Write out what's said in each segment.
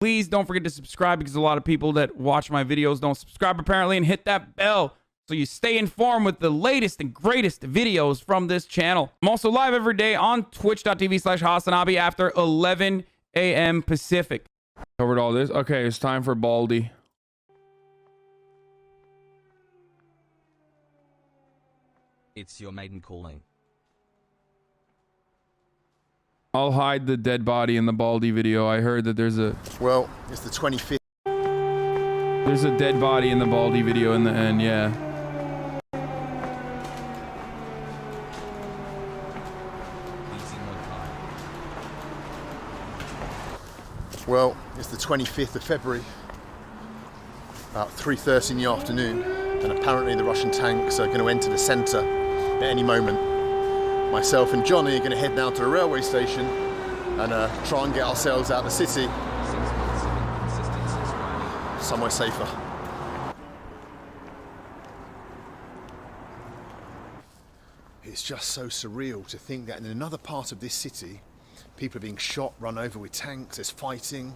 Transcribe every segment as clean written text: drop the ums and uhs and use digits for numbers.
Please don't forget to subscribe, because a lot of people that watch my videos don't subscribe apparently, and hit that bell so you stay informed with the latest and greatest videos from this channel. I'm also live every day on twitch.tv/Hasanabi after 11 a.m. Pacific. Covered all this. Okay, it's time for Baldy. It's your maiden calling. I'll hide the dead body in the Baldy video. I heard that there's a... Well, it's the 25th. There's a dead body in the Baldy video in the end, yeah. Well, it's the 25th of February, about 3:30 in the afternoon, and apparently the Russian tanks are going to enter the centre at any moment. Myself and Johnny are going to head down to the railway station and try and get ourselves out of the city somewhere safer. It's just so surreal to think that in another part of this city, people are being shot, run over with tanks, there's fighting.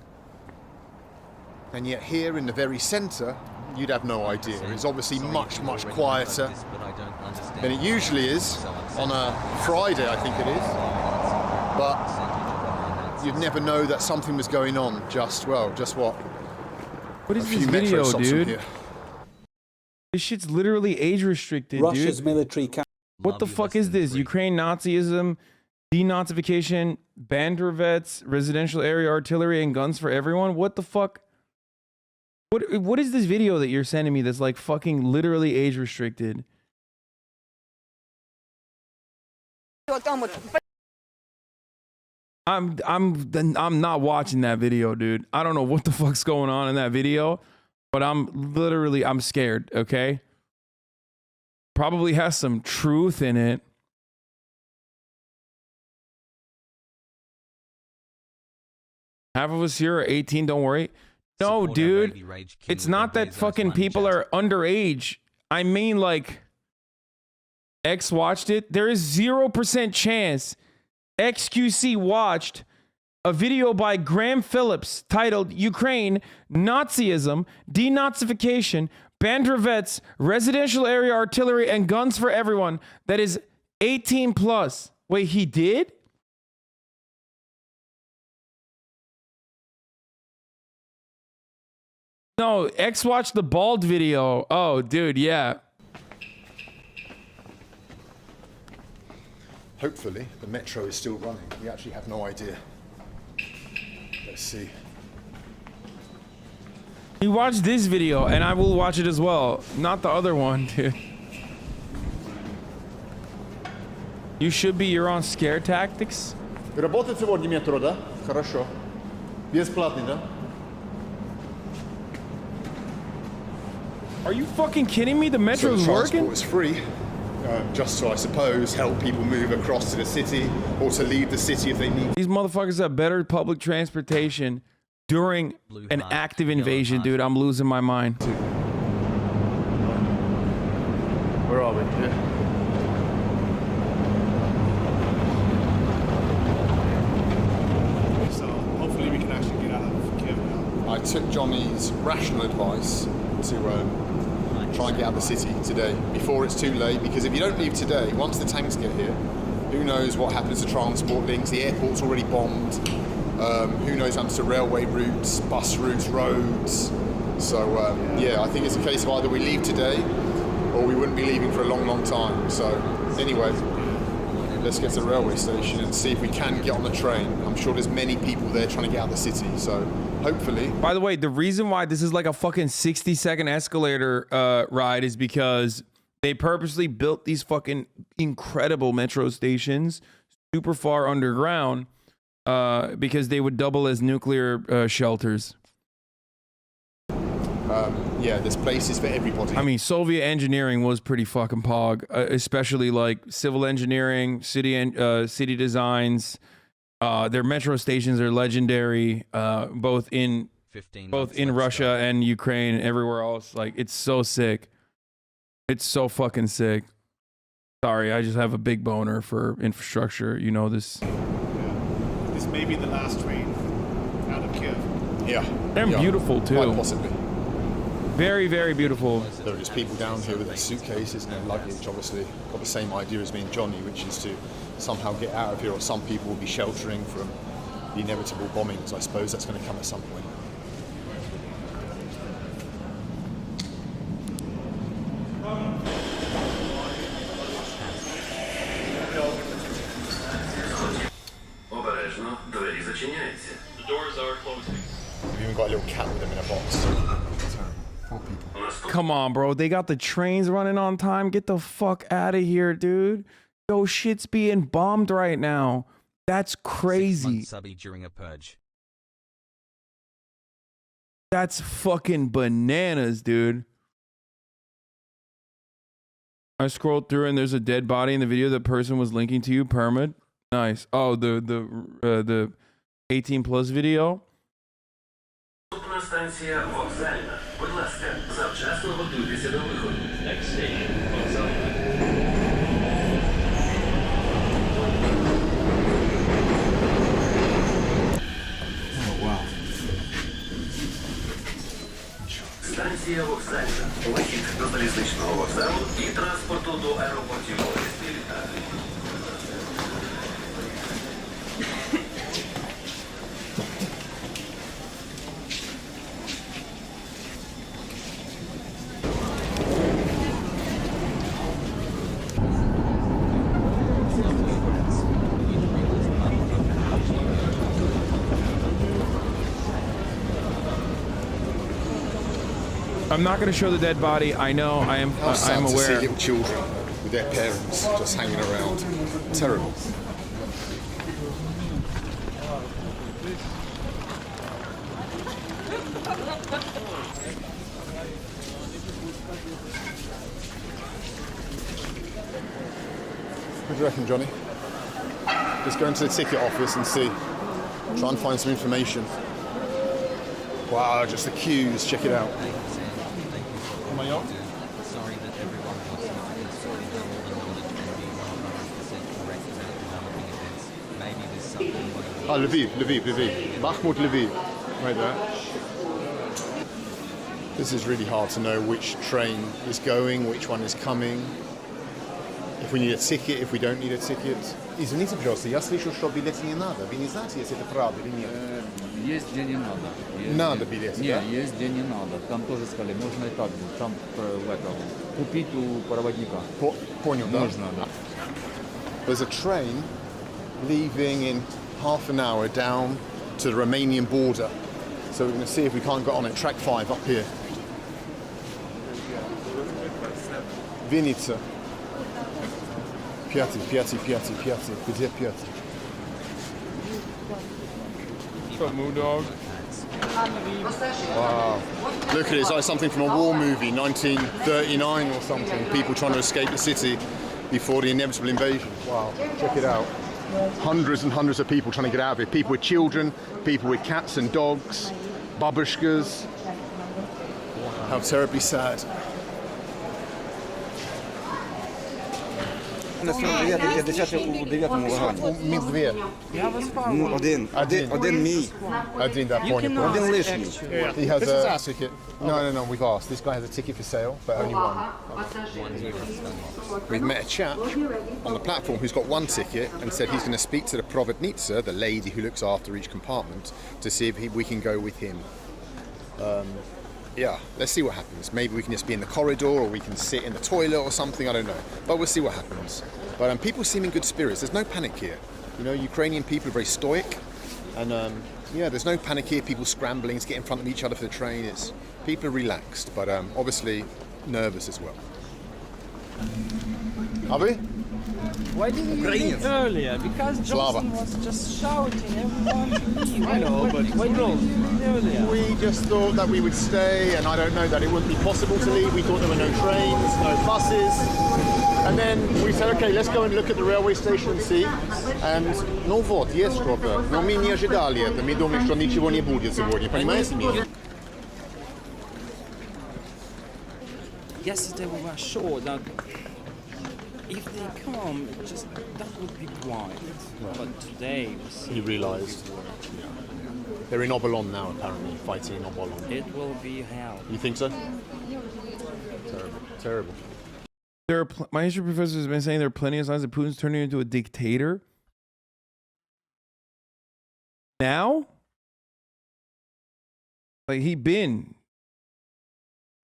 And yet here in the very centre, you'd have no idea. It's obviously much quieter than it usually is on a Friday, I think it is. But you'd never know that something was going on. Just what? What is this video, dude? This shit's literally age restricted, Russia's dude. military. What the fuck is this? Ukraine Nazism, denazification, Bankrupt, residential area artillery and guns for everyone? What the fuck? What is this video that you're sending me that's like fucking literally age restricted? I'm not watching that video, dude. I don't know what the fuck's going on in that video, but I'm scared, okay? Probably has some truth in it. Half of us here are 18, don't worry. No, dude, it's not that fucking people are underage. I mean, like, X watched it. There is 0% chance XQC watched a video by Graham Phillips titled Ukraine, Nazism, Denazification, Bankrupt, Residential Area Artillery and Guns for Everyone that is 18 plus. Wait, he did? No, X watched the bald video. Oh, dude, yeah. Hopefully, the metro is still running. We actually have no idea. Let's see. You watched this video, and I will watch it as well. Not the other one, dude. You should be. You're on scare tactics. Работает сегодня метро, да? Хорошо. Бесплатный, да? Are you fucking kidding me? The metro's working? Transport is free, just to, I suppose, help people move across to the city or to leave the city if they need. These motherfuckers have better public transportation during an active invasion, dude. I'm losing my mind. Where are we? Yeah. So hopefully we can actually get out of Kiev now. I took Johnny's rational advice to try and get out of the city today before it's too late, because if you don't leave today, once the tanks get here, who knows what happens to transport links. The airport's already bombed. Who knows what happens to railway routes, bus routes, roads. So yeah, I think it's a case of either we leave today or we wouldn't be leaving for a long time. So anyway, let's get to the railway station and see if we can get on the train. I'm sure there's many people there trying to get out of the city, so hopefully. By the way, the reason why this is like a fucking 60-second escalator ride is because they purposely built these fucking incredible metro stations super far underground because they would double as nuclear shelters. Yeah, there's places for everybody. I mean, Soviet engineering was pretty fucking pog, especially like civil engineering, city designs. Their metro stations are legendary, both in Russia and Ukraine and everywhere else. Like, it's so sick. It's so fucking sick. Sorry, I just have a big boner for infrastructure. You know this. Yeah. This may be the last train out of Kiev. Yeah. They're yeah, beautiful too. Quite possibly. Very, very beautiful. There are just people down here with their suitcases and their luggage, obviously got the same idea as me and Johnny, which is to somehow get out of here, or some people will be sheltering from the inevitable bombings. I suppose that's going to come at some point. Обережно, двері зачиняються. The doors are closing. We've even got a little cat with them in a box. Poor people. Come on, bro. They got the trains running on time. Get the fuck out of here, dude. Yo, shit's being bombed right now. That's crazy. 6 months subby during a purge. That's fucking bananas, dude. I scrolled through and there's a dead body in the video the person was linking to you. Permit. Nice. Oh, the 18 plus video. Наступна станція вокзальна. Будь ласка, завчасно готуйтеся до виходу. Next station, вокзальна. Станція вокзальна. Вихід до залізничного вокзалу і транспорту до аеропортів Одеси літати. I'm not going to show the dead body. I know. I'm Sad to see aware. little children with their parents just hanging around. Terrible. What do you reckon, Johnny? Just go into the ticket office and see. Try and find some information. Wow, just the queues. Check it out. Am I on? Sorry that everyone was sorry that all the knowledge can be 100% correct about developing events. Maybe there's something Ah, Lviv. Bakhmut, Lviv. Right there. This is really hard to know which train is going, which one is coming. If we need a ticket, if we don't need a ticket. Извините, пожалуйста, я слышал, что билеты не надо. Вы не знаете, если это правда или нет? Есть, где не надо. Надо билеты, Не, да? есть, где не надо. Там тоже сказали, можно и так же. Там в этом, купить у проводника. Понял, да? Можно, да. There's a train leaving in half an hour down to the Romanian border. So we're going to see if we can't get on it. Track 5 up here. Vinica. Piatti. Где Piatti? What's up, Moondog? Wow. Look at it, it's like something from a war movie, 1939 or something. People trying to escape the city before the inevitable invasion. Wow, check it out. Hundreds and hundreds of people trying to get out of here. People with children, people with cats and dogs, babushkas. How terribly sad. На 49 50 у 9-му вагоні. Midvir. Ну, один мій, Один, that point. один лишній. He has a ticket. No, we've asked. This guy has a ticket for sale, but only one. We've met a chap on the platform who's got one ticket and said he's going to speak to the provodnitsa, the lady who looks after each compartment, to see if we can go with him. Yeah, let's see what happens. Maybe we can just be in the corridor or we can sit in the toilet or something, I don't know. But we'll see what happens. But people seem in good spirits. There's no panic here. You know, Ukrainian people are very stoic. And yeah, there's no panic here. People scrambling to get in front of each other for the train. People are relaxed, but obviously nervous as well. Are we? Why didn't you leave earlier? Because Johnson was just shouting everyone to leave. I know, but why didn't you leave earlier? We just thought that we would stay, and I don't know, that it wouldn't be possible to leave. We thought there were no trains, no buses. And then we said, okay, let's go and look at the railway station and see. And no вот, есть что-то. Но мы не ожидали это. Мы думали, что ничего не будет сегодня. Понимаете меня? Yesterday we were sure that if they come, just that would be quiet. But today we see You realised. They're in Obolon now, apparently, fighting in Obolon. It will be hell. You think so? Terrible. Terrible. My history professor has been saying there are plenty of signs that Putin's turning into a dictator. Now? Like, he been.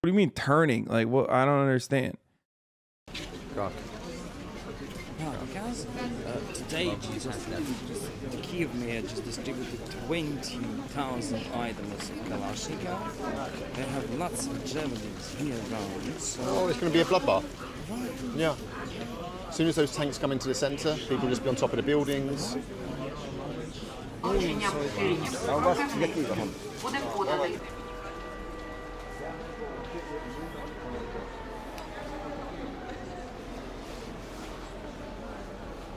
What do you mean turning? Like, what? I don't understand. God. No, because today the Kiev mayor just distributed 20,000 items of Kalashnikov. They have lots of javelins here around. So Oh, it's going to be a bloodbath. Yeah. As soon as those tanks come into the centre, people will just be on top of the buildings. А у вас який вагон?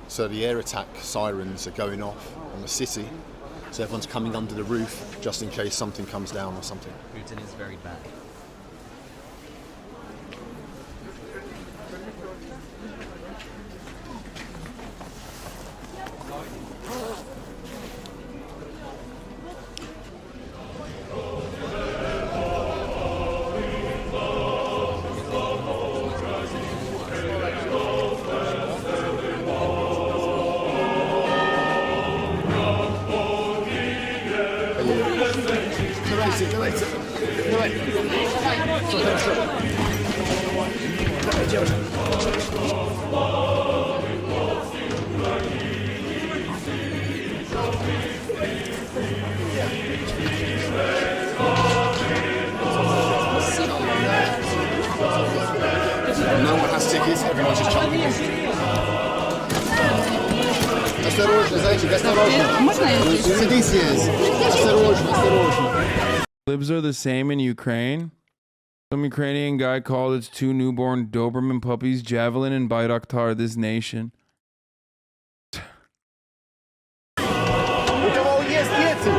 So the air attack sirens are going off on the city. So everyone's coming under the roof just in case something comes down or something. Putin is very bad. No one has tickets, everyone's just jumping in. Осторожно, зайчик, осторожно. Садись, съезд. Осторожно, осторожно. Libs are the same in Ukraine. Some Ukrainian guy called its 2 newborn Doberman puppies Javelin and Bayraktar this nation. У кого есть дети?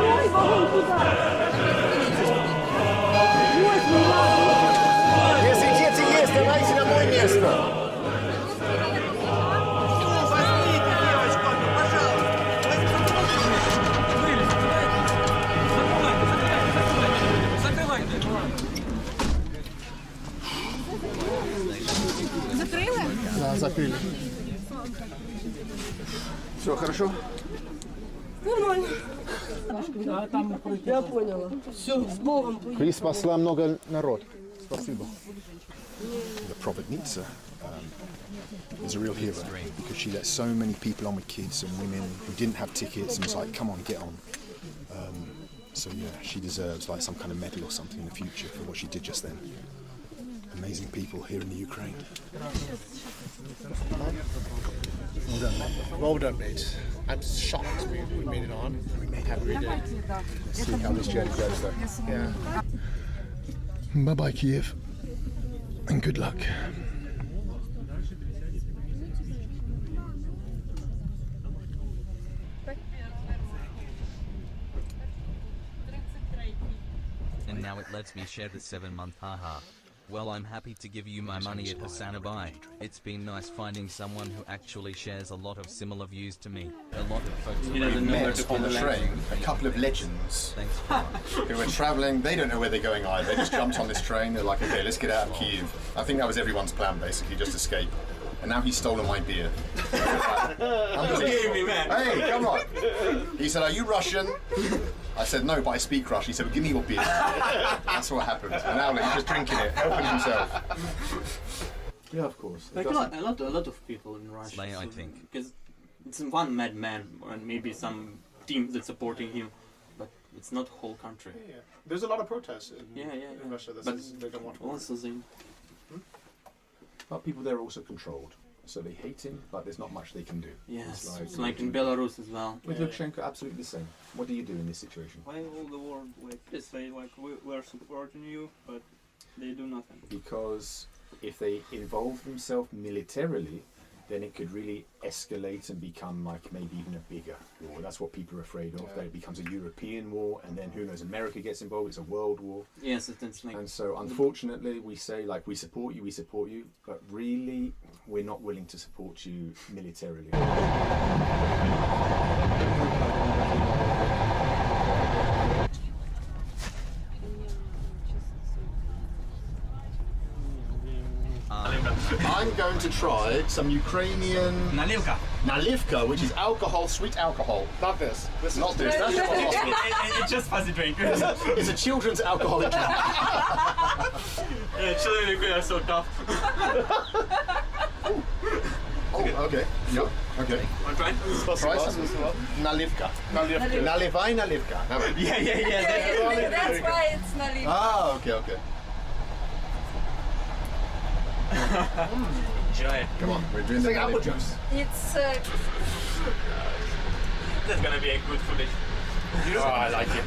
Если дети есть, давайте на мое место. Да, закрыли. Все хорошо? Нормально. Я поняла. Все, с Богом. Ты спасла много народ. Спасибо. The Providnica is a real hero because she let so many people on with kids and women who didn't have tickets and was like, come on, get on. So yeah, she deserves like some kind of medal or something in the future for what she did just then. Amazing people here in the Ukraine. Well done, mate. Well done, mate. I'm shocked we made it on. We made it. We did. See how this journey goes though. Yeah. Bye bye, Kiev. And good luck. And now it lets me share the 7-month haha. Well, I'm happy to give you my money at Hasanabi. It's been nice finding someone who actually shares a lot of similar views to me. A lot of folks We met on the train a couple of legends who were travelling. They don't know where they're going either. They just jumped on this train. They're like, okay, let's get out of Kyiv. I think that was everyone's plan, basically, just escape. And now he's stolen my beer. Hey, come on. He said, are you Russian? I said, no, but I speak Russian. He said, well, give me your beer. That's what happened. And now he's just drinking it, helping himself. Yeah, of course. Like a lot of people in Russia. Slay, I think. Because it's one madman and maybe some team that's supporting him, but it's not whole country. Yeah. There's a lot of protests in, in Russia that but says they don't want to. Also they... But people there are also controlled. So they hate him, but there's not much they can do. Yes, it's like in Belarus as well. With Lukashenko, absolutely the same. What do you do in this situation? Why all the world say we're supporting you, but they do nothing? Because if they involve themselves militarily, then it could really escalate and become like maybe even a bigger war. That's what people are afraid of, that it becomes a European war, and then who knows, America gets involved, it's a world war. Yes, it's like... And so unfortunately we say like we support you, but really we're not willing to support you militarily. I'm going to try some Ukrainian nalivka, which is alcohol, sweet alcohol. Not this. This is Not this. That's just for hospital. It's just fuzzy drink. It's a children's alcoholic drink. Children are so tough. Oh, okay. Yep. Okay. Want to try? Try some nalivka. Nalivai nalivka. Yeah. That's why it's Nalivka. Ah, okay. Enjoy it. Come on, we're doing the apple juice. It's That's gonna be a good footage. Oh, I like it.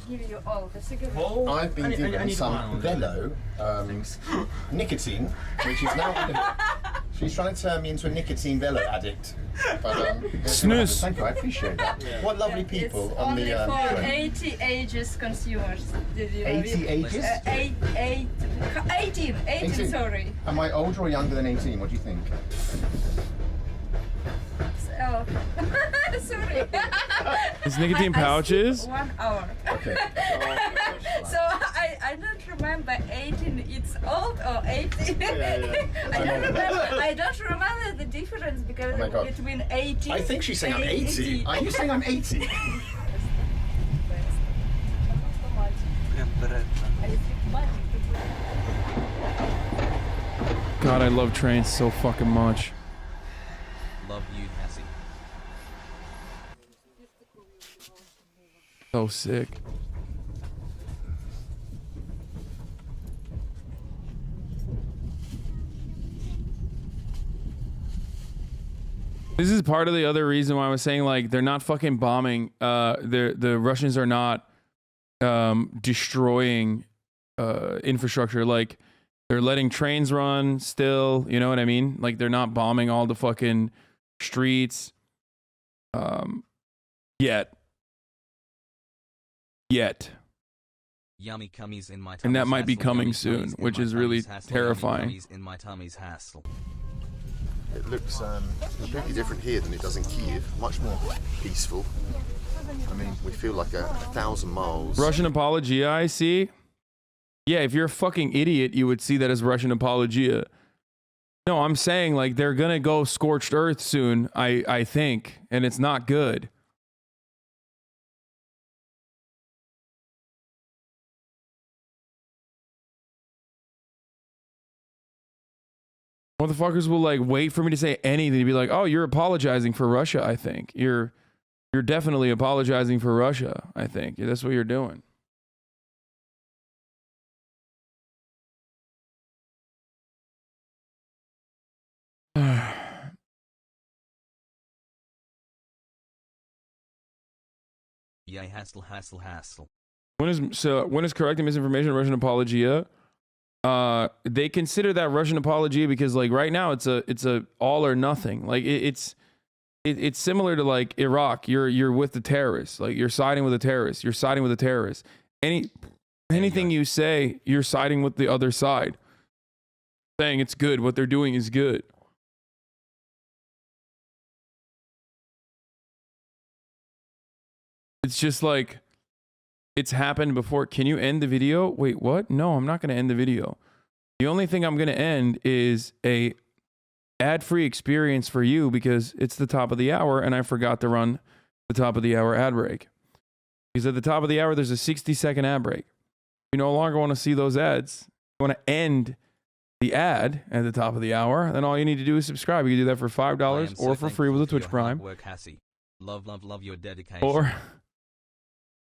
give you all the cigarettes. I've been given some Velo nicotine, which is now. She's trying to turn me into a nicotine Velo addict. But, Snooze. Thank you, I appreciate that. What lovely people It's on only the. for train. 80 ages consumers. Did you 80 ages? 18, sorry. Am I older or younger than 18? What do you think? Oh, sorry. It's nicotine I pouches? skip 1 hour. Okay. So I don't remember 18 it's old or 18. I don't remember the difference because Oh my God. between 18. I think she's saying I'm 80. Are you saying I'm 80? God, I love trains so fucking much. Love you, Hassie. So sick. This is part of the other reason why I was saying like they're not fucking bombing. The Russians are not destroying infrastructure. Like they're letting trains run still. You know what I mean? Like they're not bombing all the fucking streets. Yet. Yummy cummies in my And that tummy's might be hassle, coming yummy soon, cummies in which my is really tummy's hassle, terrifying. yummy cummies in my tummy's hassle. It looks completely different here than it does in Kiev. Much more peaceful. I mean, we feel like a 1,000 miles. Russian apologia, I see. Yeah, if you're a fucking idiot, you would see that as Russian apologia. No, I'm saying like they're gonna go scorched earth soon, I think, and it's not good. Motherfuckers will like wait for me to say anything to be like, "Oh, you're apologizing for Russia." I think you're definitely apologizing for Russia. I think that's what you're doing. Yeah, hassle. When is correcting misinformation Russian apologia? They consider that Russian apologia because like right now it's a all or nothing. Like it's similar to like Iraq. You're with the terrorists. Like you're siding with the terrorists. You're siding with the terrorists. Anything you say, you're siding with the other side. Saying it's good. What they're doing is good. It's just like it's happened before. Can you end the video? Wait, what? No, I'm not going to end the video. The only thing I'm going to end is a ad-free experience for you because it's the top of the hour and I forgot to run the top of the hour ad break. Because at the top of the hour, there's a 60-second ad break. You no longer want to see those ads. You want to end the ad at the top of the hour, then all you need to do is subscribe. You can do that for $5 or for free with a Twitch Prime. Work, Hassie. Love your dedication.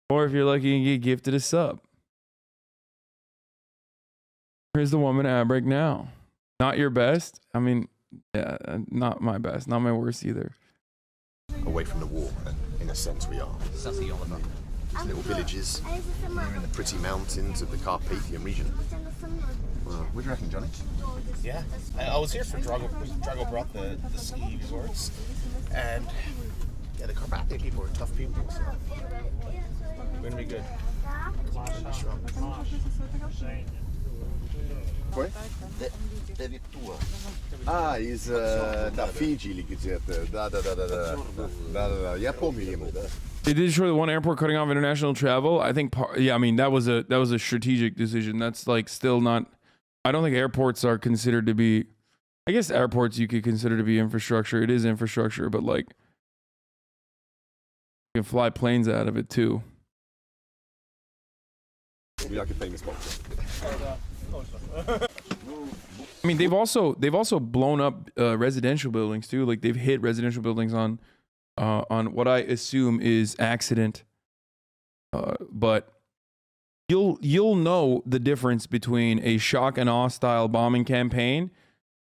Or if you're lucky, you can get gifted a sub. Here's the 1 minute ad break now. Not your best. I mean, yeah, not my best. Not my worst either. Away from the war, in a sense, we are. Sassy Oliver. These little villages. We're in the pretty mountains of the Carpathian region. What do you reckon, Johnny? Yeah, I was here for Dragobrat, the ski resorts, and yeah, the Carpathian people are tough people, so we're gonna be good. А, из да, Фиджи или где-то. Да. Я помню ему, да. They did destroy the one airport, cutting off international travel. I think, yeah, I mean, that was a strategic decision. That's like still not I don't think airports are considered to be. I guess airports you could consider to be infrastructure. It is infrastructure, but like you can fly planes out of it too. Be like a famous boxer. I mean, they've also blown up residential buildings too. Like they've hit residential buildings on what I assume is accident. But you'll know the difference between a shock and awe style bombing campaign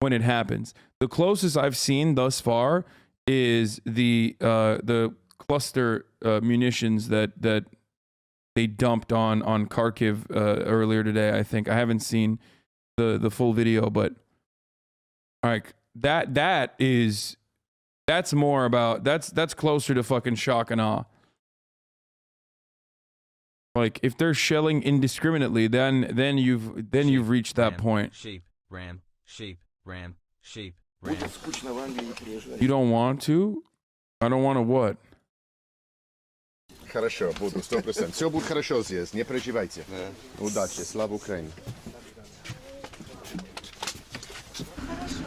when it happens. The closest I've seen thus far is the cluster munitions that they dumped on Kharkiv earlier today. I think I haven't seen the full video, but like that's more about that's closer to fucking shock and awe. Like if they're shelling indiscriminately, then you've reached that point. Sheep, ram, sheep, ram, sheep, Будет ram. скучно в Англии, не переезжай. You don't want to? I don't want to what? Хорошо, буду, 100%. Все будет хорошо здесь, не переживайте. Удачи, слава Украине.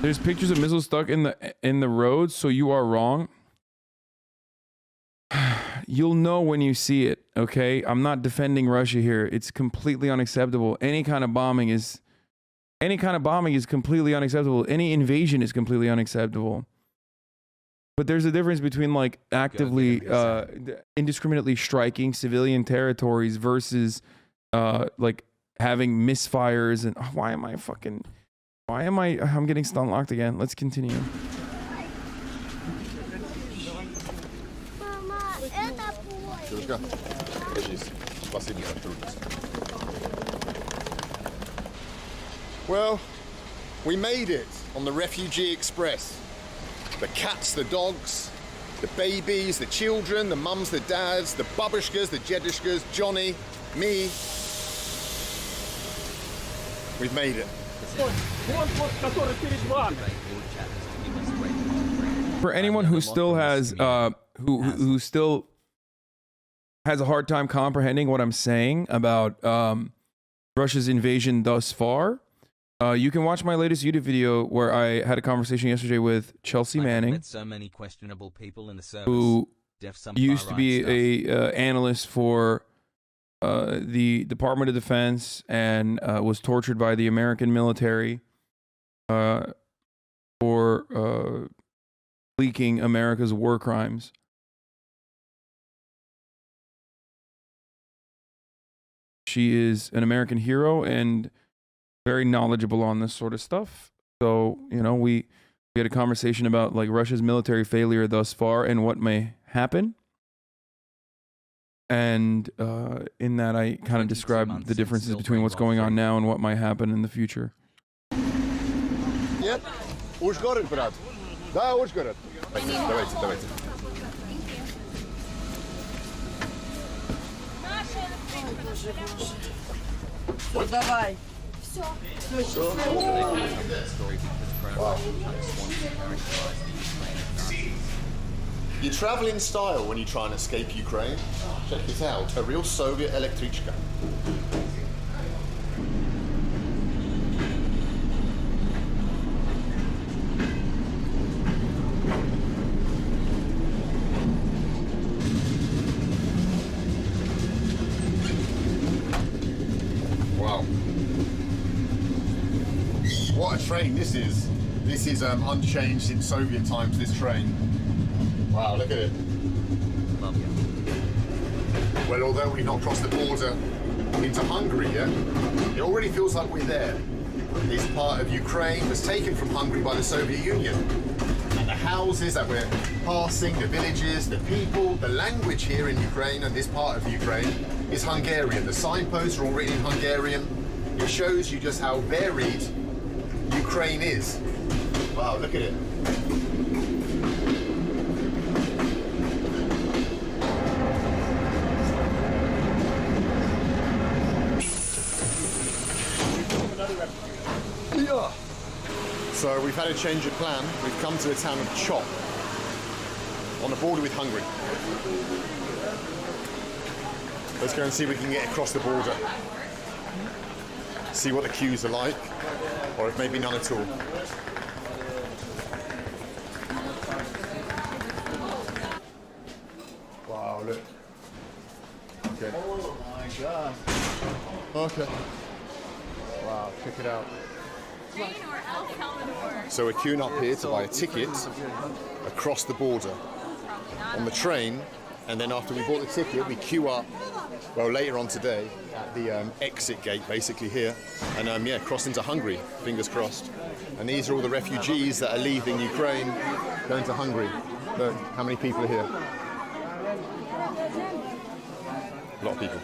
There's pictures of missiles stuck in the roads, so you are wrong. You'll know when you see it, okay? I'm not defending Russia here. It's completely unacceptable. Any kind of bombing is completely unacceptable. Any invasion is completely unacceptable. But there's a difference between like actively indiscriminately striking civilian territories versus like having misfires and I'm getting stun locked again. Let's continue. Well, we made it on the Refugee Express. The cats, the dogs, the babies, the children, the mums, the dads, the babushkas, the jedushkas, Johnny, me. We've made it. For anyone who still has who still has a hard time comprehending what I'm saying about Russia's invasion thus far, you can watch my latest YouTube video where I had a conversation yesterday with Chelsea Manning, So many questionable people in the service. who Some used to far-right be stuff. a analyst for the Department of Defense and was tortured by the American military for leaking America's war crimes. She is an American hero and very knowledgeable on this sort of stuff. So, you know, we had a conversation about like Russia's military failure thus far and what may happen. And in that, I kind of described the differences between what's going on now and what might happen in the future. Нет? Ужгород, брат. Да, Ужгород. Давайте. Вот давай. You travel in style when you try and escape Ukraine. Check it out, a real Soviet electrichka. Wow. What a train this is. This is unchanged since Soviet times, this train. Wow, look at it. Love you. Well, although we've not crossed the border into Hungary yet, it already feels like we're there. This part of Ukraine was taken from Hungary by the Soviet Union. And the houses that we're passing, the villages, the people, the language here in Ukraine and this part of Ukraine is Hungarian. The signposts are all written in Hungarian. It shows you just how varied Ukraine is. Wow, look at it. So we've had a change of plan. We've come to the town of Chop, on the border with Hungary. Let's go and see if we can get across the border. see what the queues are like, or if maybe none at all. Wow, look. Okay. Oh my god. Okay. Wow, check it out. So we're queuing up here to buy a ticket across the border on the train, and then after we bought the ticket, we queue up, well, later on today at the exit gate, basically here, and yeah, cross into Hungary, fingers crossed. And these are all the refugees that are leaving Ukraine, going to Hungary. Look, how many people are here? A lot of people.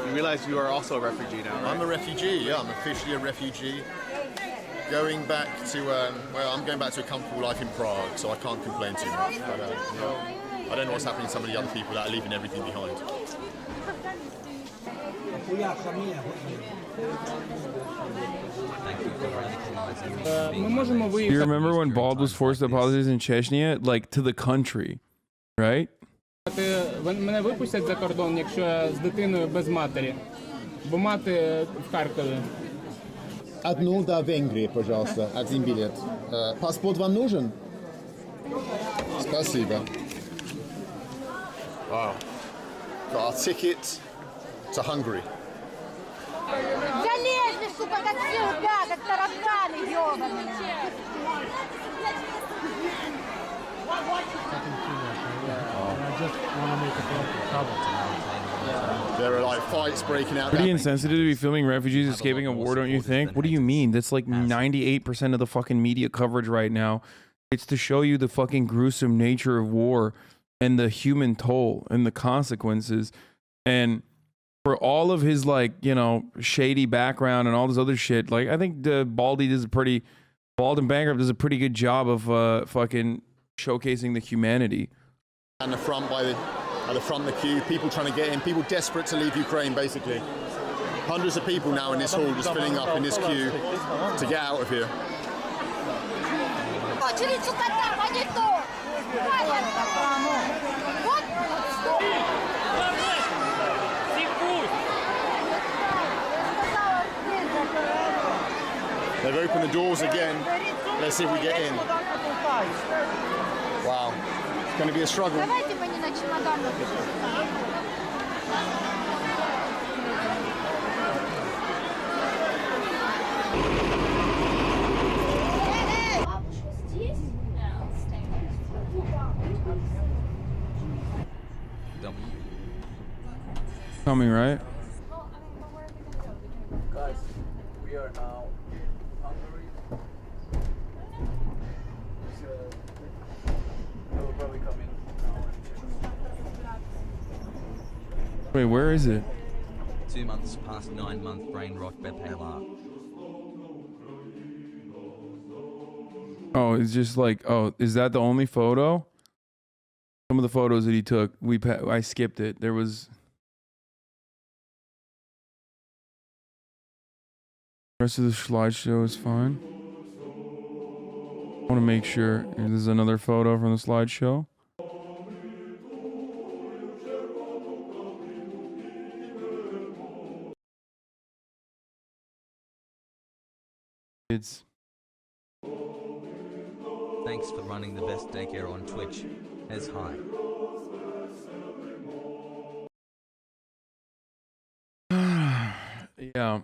You realize you are also a refugee now, right? I'm a refugee, yeah, I'm officially a refugee. Going back to, well, I'm going back to a comfortable life in Prague, so I can't complain too much. But I don't know what's happening to some of the other people that are leaving everything behind. Do you remember when Bald was forced to apologize in Chechnya, like to the country, right? Мене випустять за кордон, якщо я з дитиною без матері, бо мати в Харкові. Одну до Венгрии, пожалуйста, один билет. Паспорт вам нужен? Спасибо. Wow. Got our ticket to Hungary. Залезли, сука, как всегда, как тараканы ёбаные. There are like fights breaking out. Pretty insensitive to be filming refugees escaping a war, don't you think? What do you mean? That's like 98% of the fucking media coverage right now. It's to show you the fucking gruesome nature of war and the human toll and the consequences. And for all of his, like, you know, shady background and all this other shit, like, I think Baldy does a pretty, Bald and Bankrupt does a pretty good job of fucking showcasing the humanity. And the front at the front of the queue, people trying to get in, people desperate to leave Ukraine, basically. Hundreds of people now in this hall just filling up in this queue to get out of here. They've opened the doors again. Let's see if we get in. Wow, it's going to be a struggle. Coming, right? Guys, we are now in Hungary. They will probably come in now. Wait, where is it? 2 months past 9-month brain rot Bepala. Oh, it's just like, oh, is that the only photo? Some of the photos that he took, I skipped it. There was... The rest of the slideshow is fine. I want to make sure. This is another photo from the slideshow. It's... Thanks for running the best daycare on Twitch. As high. Yeah.